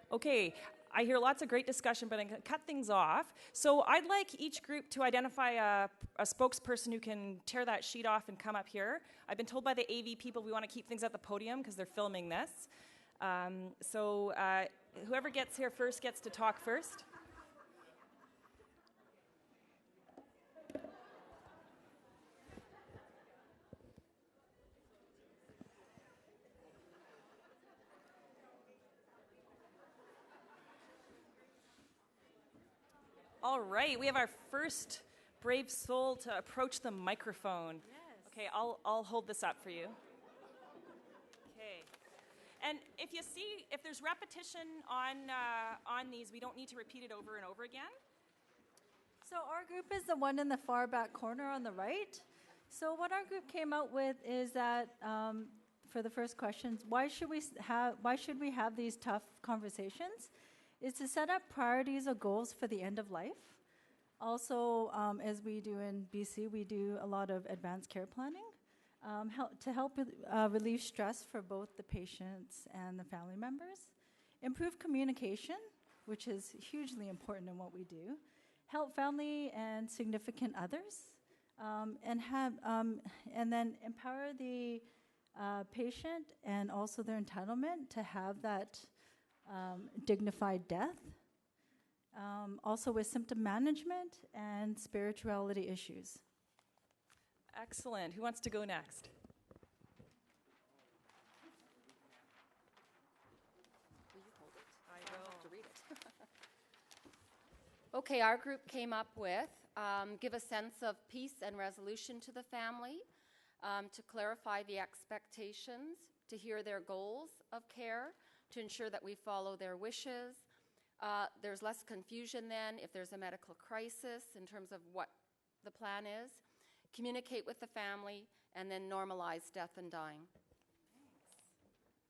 Okay, I hear lots of great discussion, but I'm going to cut things off. So I'd like each group to identify a spokesperson who can tear that sheet off and come up here. I've been told by the AV people we want to keep things at the podium because they're filming this. So whoever gets here first gets to talk first. All right, we have our first brave soul to approach the microphone. Yes. Okay, I'll hold this up for you. Okay. And if you see, if there's repetition on these, we don't need to repeat it over and over again. So our group is the one in the far back corner on the right. So what our group came out with is that for the first questions, why should we have these tough conversations? Is to set up priorities or goals for the end of life. Also, as we do in BC, we do a lot of advanced care planning to help relieve stress for both the patients and the family members. Improve communication, which is hugely important in what we do. Help family and significant others, and then empower the patient and also their entitlement to have that dignified death, also with symptom management and spirituality issues. Excellent. Who wants to go next? Will you hold it? I will. Have to read it. Okay, our group came up with give a sense of peace and resolution to the family, to clarify the expectations, to hear their goals of care, to ensure that we follow their wishes. There's less confusion then if there's a medical crisis in terms of what the plan is. Communicate with the family, and then normalize death and dying.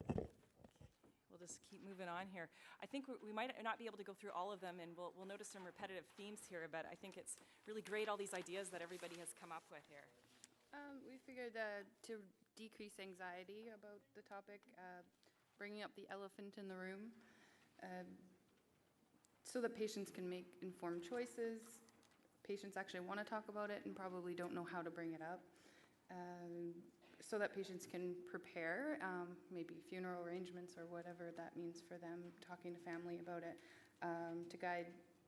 Thanks. We'll just keep moving on here. I think we might not be able to go through all of them, and we'll notice some repetitive themes here, but I think it's really great, all these ideas that everybody has come up with here. We figured to decrease anxiety about the topic, bringing up the elephant in the room, so that patients can make informed choices. Patients actually want to talk about it and probably don't know how to bring it up, so that patients can prepare, maybe funeral arrangements or whatever that means for them, talking to family about it, to guide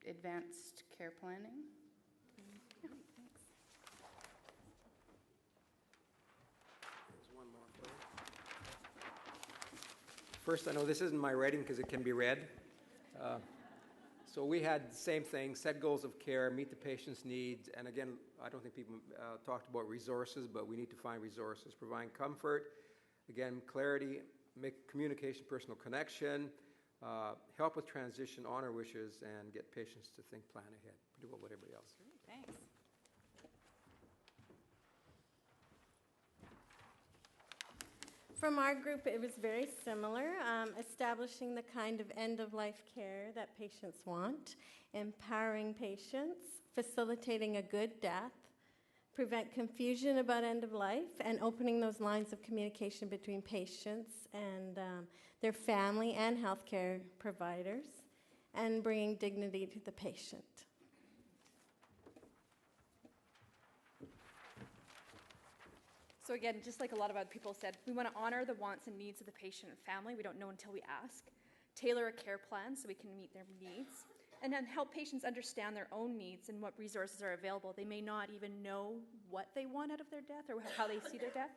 advanced care planning. Yeah, thanks. There's one more for you. First, I know this isn't my writing because it can be read. So we had the same thing, set goals of care, meet the patient's needs, and again, I don't think people talked about resources, but we need to find resources, providing comfort, again, clarity, make communication, personal connection, help with transition, honor wishes, and get patients to think, plan ahead, do what everybody else. Great, thanks. From our group, it was very similar, establishing the kind of end-of-life care that patients want, empowering patients, facilitating a good death, prevent confusion about end of life, and opening those lines of communication between patients and their family and healthcare providers, and bringing dignity to the patient. So again, just like a lot of other people said, we want to honor the wants and needs of the patient and family. We don't know until we ask. Tailor a care plan so we can meet their needs. And then help patients understand their own needs and what resources are available. They may not even know what they want out of their death or how they see their death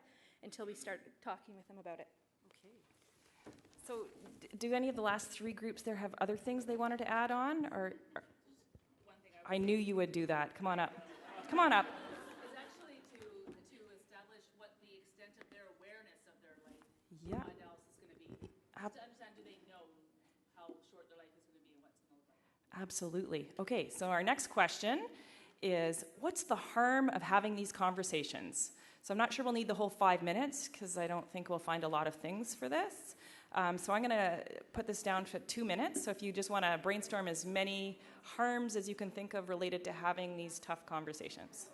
until we start talking with them about it. Okay. So do any of the last three groups there have other things they wanted to add on? Or I knew you would do that. Come on up. Come on up. Yeah. Dialysis is going to be. Just to understand, do they know how short their life is going to be and what's going to look like? Absolutely. Okay, so our next question is, what's the harm of having these conversations? So I'm not sure we'll need the whole 5 minutes because I don't think we'll find a lot of things for this. So I'm going to put this down for 2 minutes. So if you just want to brainstorm as many harms as you can think of related to having these tough conversations.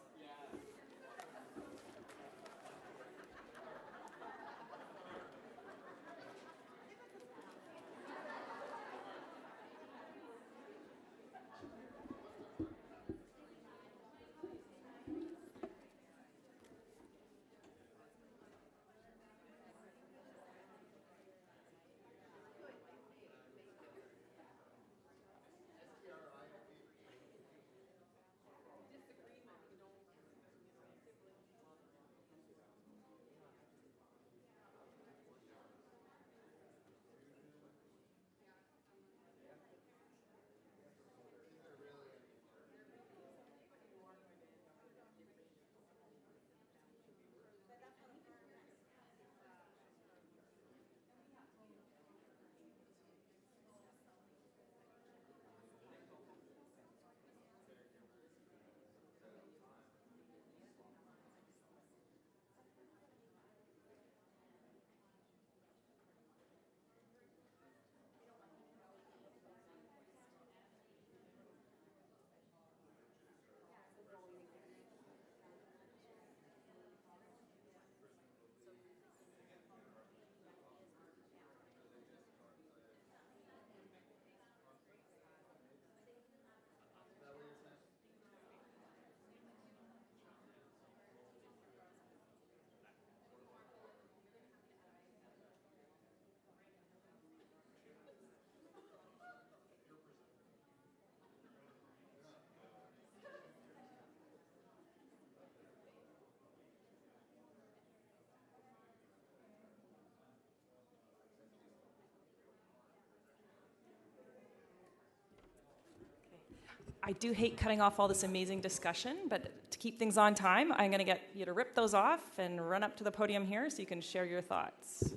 I do hate cutting off all this amazing discussion, but to keep things on time, I'm going to get you to rip those off and run up to the podium here so you can share your thoughts.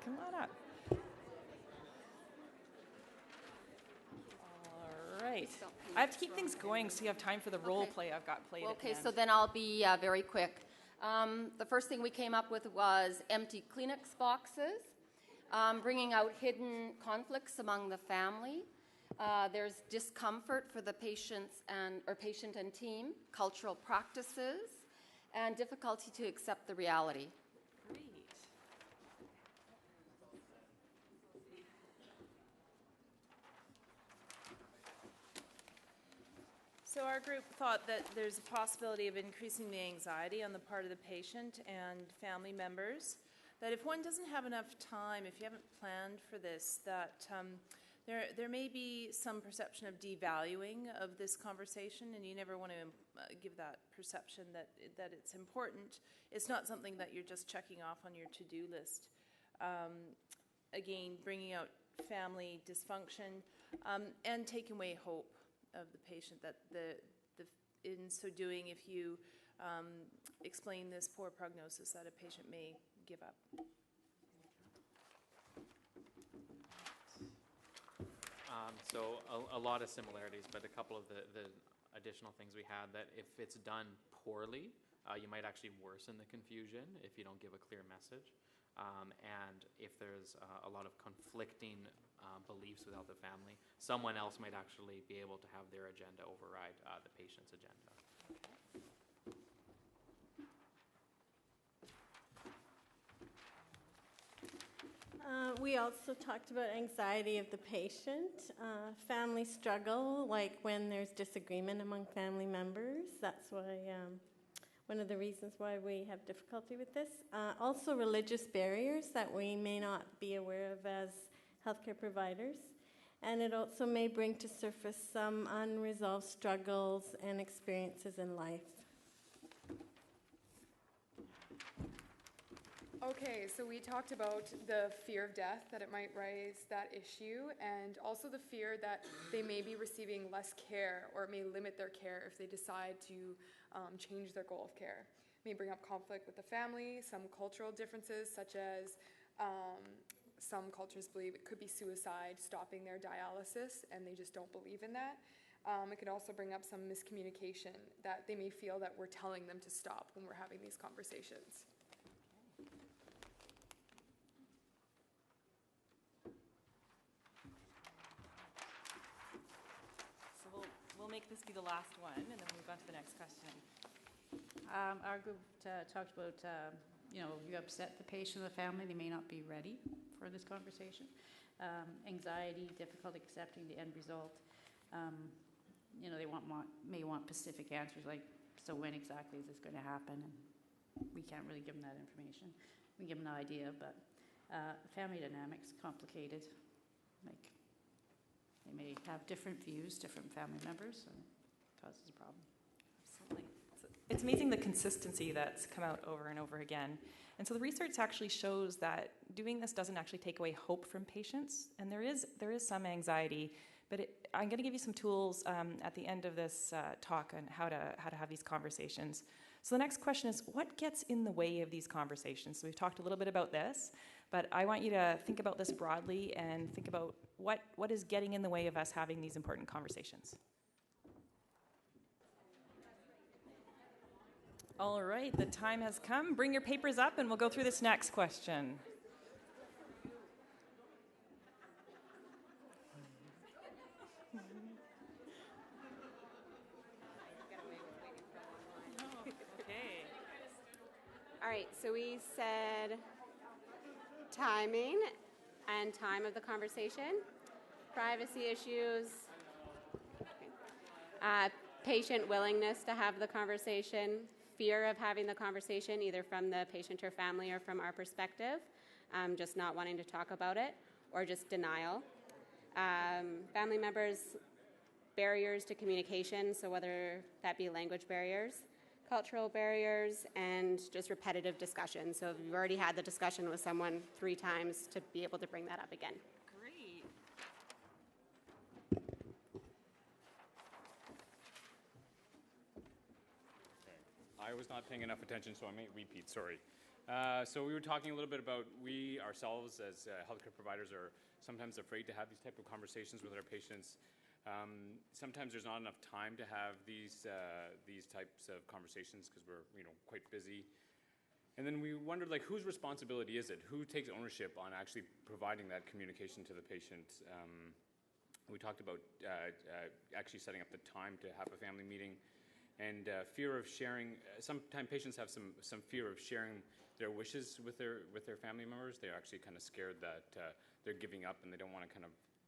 Come on up. All right. I have to keep things going so you have time for the role play I've got played at the Okay, end. so then I'll be very quick. The first thing we came up with was empty Kleenex boxes, bringing out hidden conflicts among the family. There's discomfort for the patient and team, cultural practices, and difficulty to accept the reality. Great. So our group thought that there's a possibility of increasing the anxiety on the part of the patient and family members, that if one doesn't have enough time, if you haven't planned for this, that there may be some perception of devaluing of this conversation, and you never want to give that perception that it's important. It's not something that you're just checking off on your to-do list. Again, bringing out family dysfunction and taking away hope of the patient, that in so doing, if you explain this poor prognosis, that a patient may give up. So a lot of similarities, but a couple of the additional things we had, that if it's done poorly, you might actually worsen the confusion if you don't give a clear message. And if there's a lot of conflicting beliefs without the family, someone else might actually be able to have their agenda override the patient's agenda. We also talked about anxiety of the patient, family struggle, like when there's disagreement among family members. That's why one of the reasons why we have difficulty with this. Also religious barriers that we may not be aware of as healthcare providers. And it also may bring to surface some unresolved struggles and experiences in life. Okay, so we talked about the fear of death, that it might raise that issue, and also the fear that they may be receiving less care, or it may limit their care if they decide to change their goal of care. It may bring up conflict with the family, some cultural differences, such as some cultures believe it could be suicide, stopping their dialysis, and they just don't believe in that. It could also bring up some miscommunication, that they may feel that we're telling them to stop when we're having these conversations. We'll make this be the last one, and then we'll move on to the next question. Our group talked about, you upset the patient or the family, they may not be ready for this conversation. Anxiety, difficulty accepting the end result. They may want specific answers, like, so when exactly is this going to happen? And we can't really give them that information. We can give them an idea, but family dynamics, complicated, like, they may have different views, different family members, and it causes a problem. Absolutely. It's amazing the consistency that's come out over and over again. And so the research actually shows that doing this doesn't actually take away hope from patients, and there is some anxiety, but I'm going to give you some tools at the end of this talk on how to have these conversations. So the next question is, what gets in the way of these conversations? So we've talked a little bit about this, but I want you to think about this broadly and think about what is getting in the way of us having these important conversations. All right, the time has come. Bring your papers up and we'll go through this next question. Okay. All right, so we said timing and time of the conversation, privacy issues, patient willingness to have the conversation, fear of having the conversation, either from the patient or family or from our perspective, just not wanting to talk about it, or just denial. Family members' barriers to communication, so whether that be language barriers, cultural barriers, and just repetitive discussion. So if you've already had the discussion with someone 3 times, to be able to bring that up again. Great. I was not paying enough attention, so I may repeat, sorry. So we were talking a little bit about we ourselves as healthcare providers are sometimes afraid to have these type of conversations with our patients. Sometimes there's not enough time to have these types of conversations because we're quite busy. And then we wondered, like, whose responsibility is it? Who takes ownership on actually providing that communication to the patient? We talked about actually setting up the time to have a family meeting, and fear of sharing. Sometimes patients have some fear of sharing their wishes with their family members. They're actually kind of scared that they're giving up, and they don't want to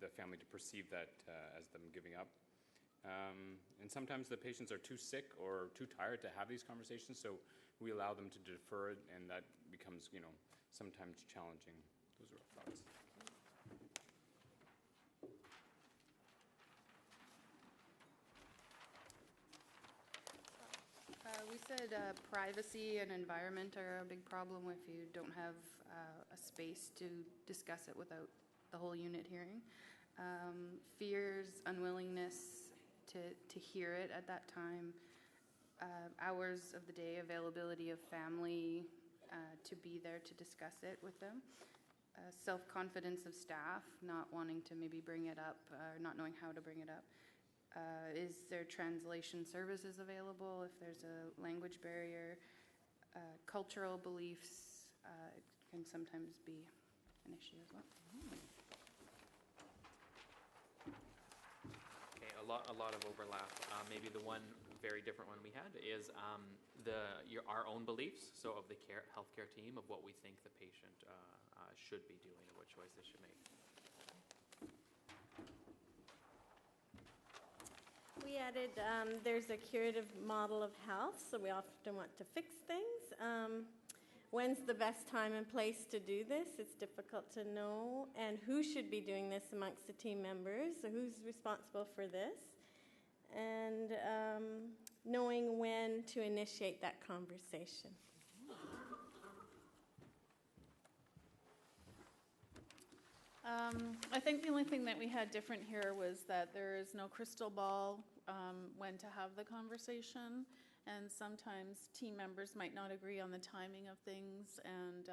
the family to perceive that as them giving up. And sometimes the patients are too sick or too tired to have these conversations, so we allow them to defer it, and that becomes, sometimes challenging. Those are our thoughts. We said privacy and environment are a big problem if you don't have a space to discuss it without the whole unit hearing. Fears, unwillingness to hear it at that time, hours of the day, availability of family to be there to discuss it with them, self-confidence of staff, not wanting to maybe bring it up or not knowing how to bring it up. Is there translation services available if there's a language barrier? Cultural beliefs can sometimes be an issue as well. Okay, a lot of overlap. Maybe the one very different one we had is our own beliefs, so of the healthcare team, of what we think the patient should be doing or what choice they should make. We added, there's a curative model of health, so we often want to fix things. When's the best time and place to do this? It's difficult to know. And who should be doing this amongst the team members? So who's responsible for this? And knowing when to initiate that conversation. I think the only thing that we had different here was that there is no crystal ball when to have the conversation, and sometimes team members might not agree on the timing of things, and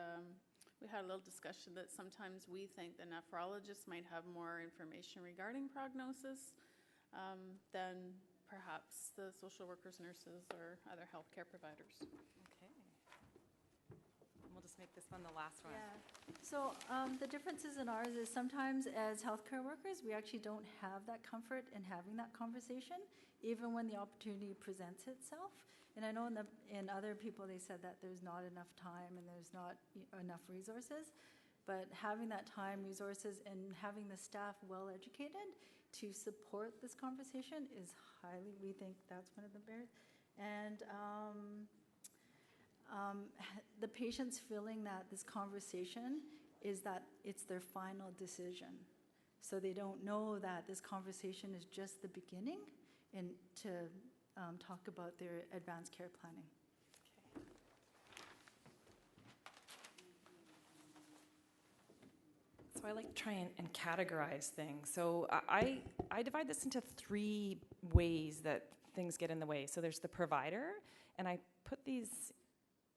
we had a little discussion that sometimes we think the nephrologist might have more information regarding prognosis than perhaps the social workers, nurses, or other healthcare providers. Okay. We'll just make this one the last one. Yeah. So the differences in ours is sometimes as healthcare workers, we actually don't have that comfort in having that conversation, even when the opportunity presents itself. And I know in other people, they said that there's not enough time and there's not enough resources. But having that time, resources, and having the staff well educated to support this conversation is highly, we think that's one of the barriers. And the patients feeling that this conversation is that it's their final decision. So they don't know that this conversation is just the beginning and to talk about their advanced care planning. So I like to try and categorize things. So I divide this into 3 ways that things get in the way. So there's the provider, and I put these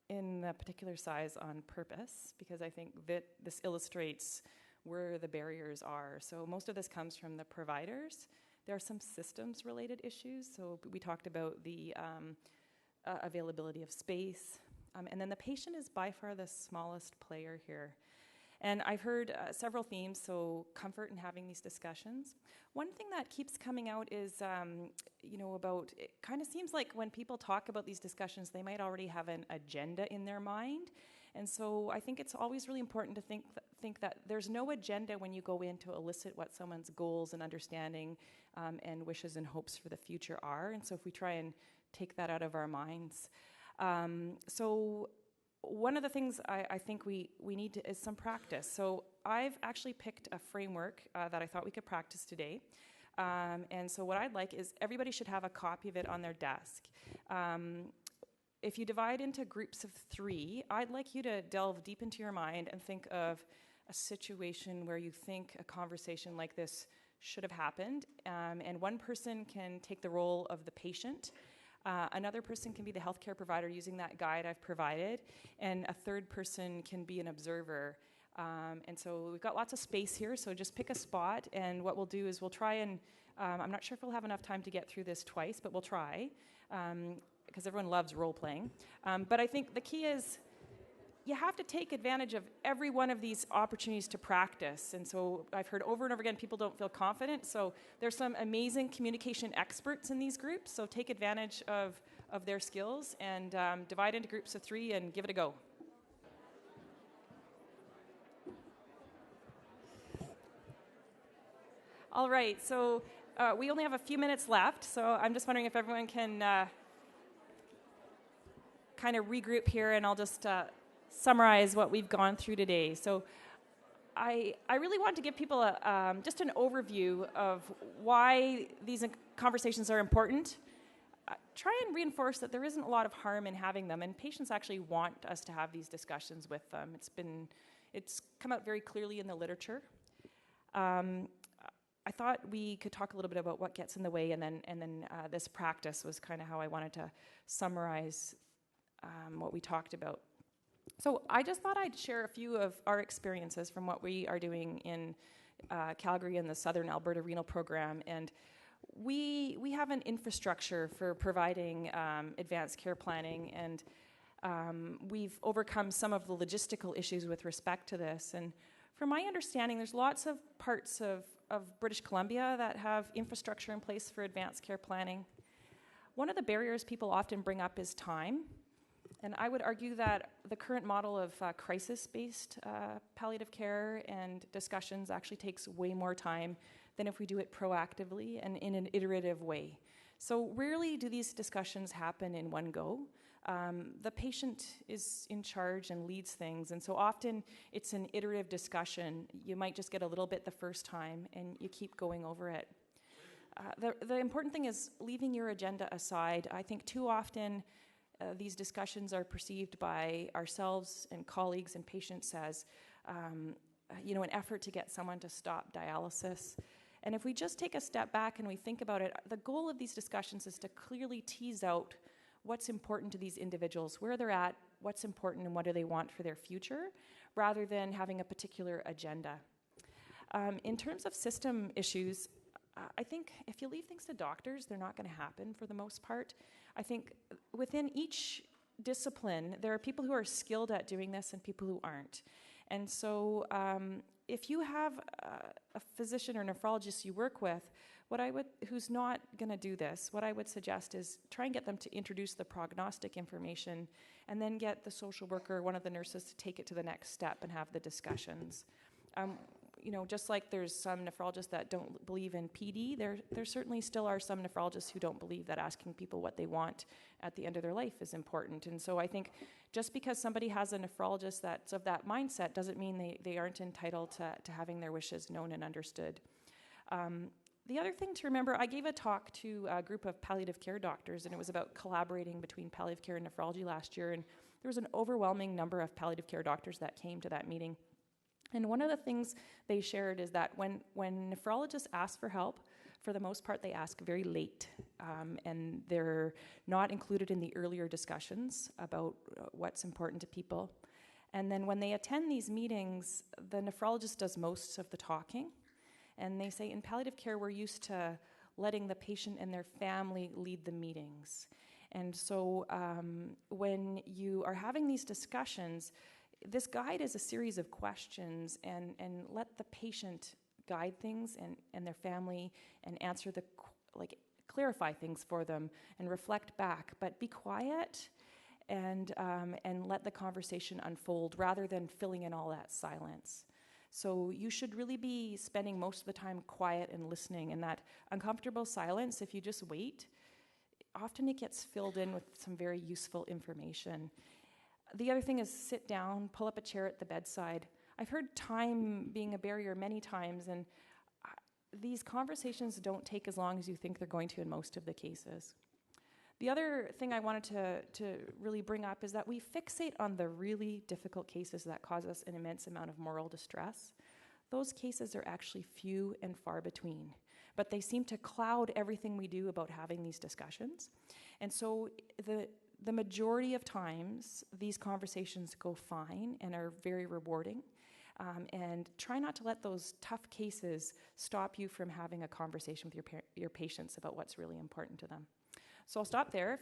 in a particular size on purpose because I think that this illustrates where the barriers are. So most of this comes from the providers. There are some systems-related issues. So we talked about the availability of space. And then the patient is by far the smallest player here. And I've heard several themes, so comfort in having these discussions. One thing that keeps coming out is, about, it kind of seems like when people talk about these discussions, they might already have an agenda in their mind. And so I think it's always really important to think that there's no agenda when you go in to elicit what someone's goals and understanding and wishes and hopes for the future are. And so if we try and take that out of our minds. So one of the things I think we need is some practice. So I've actually picked a framework that I thought we could practice today. And so what I'd like is everybody should have a copy of it on their desk. If you divide into groups of 3, I'd like you to delve deep into your mind and think of a situation where you think a conversation like this should have happened. And one person can take the role of the patient. Another person can be the healthcare provider using that guide I've provided. And a third person can be an observer. And so we've got lots of space here, so just pick a spot. And what we'll do is we'll try and, I'm not sure if we'll have enough time to get through this twice, but we'll try. Because everyone loves role-playing. But I think the key is you have to take advantage of every one of these opportunities to practice. And so I've heard over and over again, people don't feel confident. So there's some amazing communication experts in these groups. So take advantage of their skills and divide into groups of 3 and give it a go. All right, so we only have a few minutes left. So I'm just wondering if everyone can kind of regroup here, and I'll just summarize what we've gone through today. So I really want to give people just an overview of why these conversations are important. Try and reinforce that there isn't a lot of harm in having them, and patients actually want us to have these discussions with them. It's come out very clearly in the literature. I thought we could talk a little bit about what gets in the way, and then this practice was kind of how I wanted to summarize what we talked about. So I just thought I'd share a few of our experiences from what we are doing in Calgary and the Southern Alberta Renal Program. And we have an infrastructure for providing advanced care planning, and we've overcome some of the logistical issues with respect to this. And from my understanding, there's lots of parts of British Columbia that have infrastructure in place for advanced care planning. One of the barriers people often bring up is time. And I would argue that the current model of crisis-based palliative care and discussions actually takes way more time than if we do it proactively and in an iterative way. So rarely do these discussions happen in one go. The patient is in charge and leads things, and so often it's an iterative discussion. You might just get a little bit the first time, and you keep going over it. The important thing is leaving your agenda aside. I think too often these discussions are perceived by ourselves and colleagues and patients as an effort to get someone to stop dialysis. And if we just take a step back and we think about it, the goal of these discussions is to clearly tease out what's important to these individuals, where they're at, what's important, and what do they want for their future, rather than having a particular agenda. In terms of system issues, I think if you leave things to doctors, they're not going to happen for the most part. I think within each discipline, there are people who are skilled at doing this and people who aren't. And so if you have a physician or nephrologist you work with, who's not going to do this, what I would suggest is try and get them to introduce the prognostic information and then get the social worker or one of the nurses to take it to the next step and have the discussions. Just like there's some nephrologists that don't believe in PD, there certainly still are some nephrologists who don't believe that asking people what they want at the end of their life is important. And so I think just because somebody has a nephrologist that's of that mindset doesn't mean they aren't entitled to having their wishes known and understood. The other thing to remember, I gave a talk to a group of palliative care doctors, and it was about collaborating between palliative care and nephrology last year, and there was an overwhelming number of palliative care doctors that came to that meeting. And one of the things they shared is that when nephrologists ask for help, for the most part, they ask very late, and they're not included in the earlier discussions about what's important to people. And then when they attend these meetings, the nephrologist does most of the talking. And they say in palliative care, we're used to letting the patient and their family lead the meetings. And so when you are having these discussions, this guide is a series of questions, and let the patient guide things and their family and answer clarify things for them and reflect back. But be quiet and let the conversation unfold rather than filling in all that silence. So you should really be spending most of the time quiet and listening, and that uncomfortable silence, if you just wait, often it gets filled in with some very useful information. The other thing is sit down, pull up a chair at the bedside. I've heard time being a barrier many times, and these conversations don't take as long as you think they're going to in most of the cases. The other thing I wanted to really bring up is that we fixate on the really difficult cases that cause us an immense amount of moral distress. Those cases are actually few and far between, but they seem to cloud everything we do about having these discussions. And so the majority of times, these conversations go fine and are very rewarding. And try not to let those tough cases stop you from having a conversation with your patients about what's really important to them. So I'll stop there.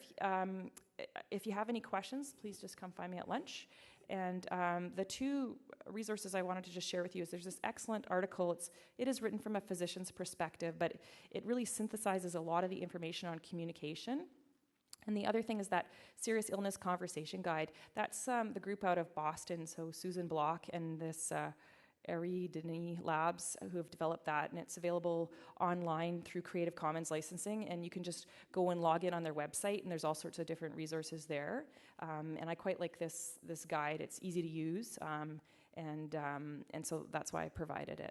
If you have any questions, please just come find me at lunch. And the two resources I wanted to just share with you is there's this excellent article. It is written from a physician's perspective, but it really synthesizes a lot of the information on communication. And the other thing is that Serious Illness Conversation Guide. That's the group out of Boston, so Susan Block and this Ari Denis Labs who have developed that, and it's available online through Creative Commons licensing, and you can just go and log in on their website, and there's all sorts of different resources there. And I quite like this guide. It's easy to use, and so that's why I provided it.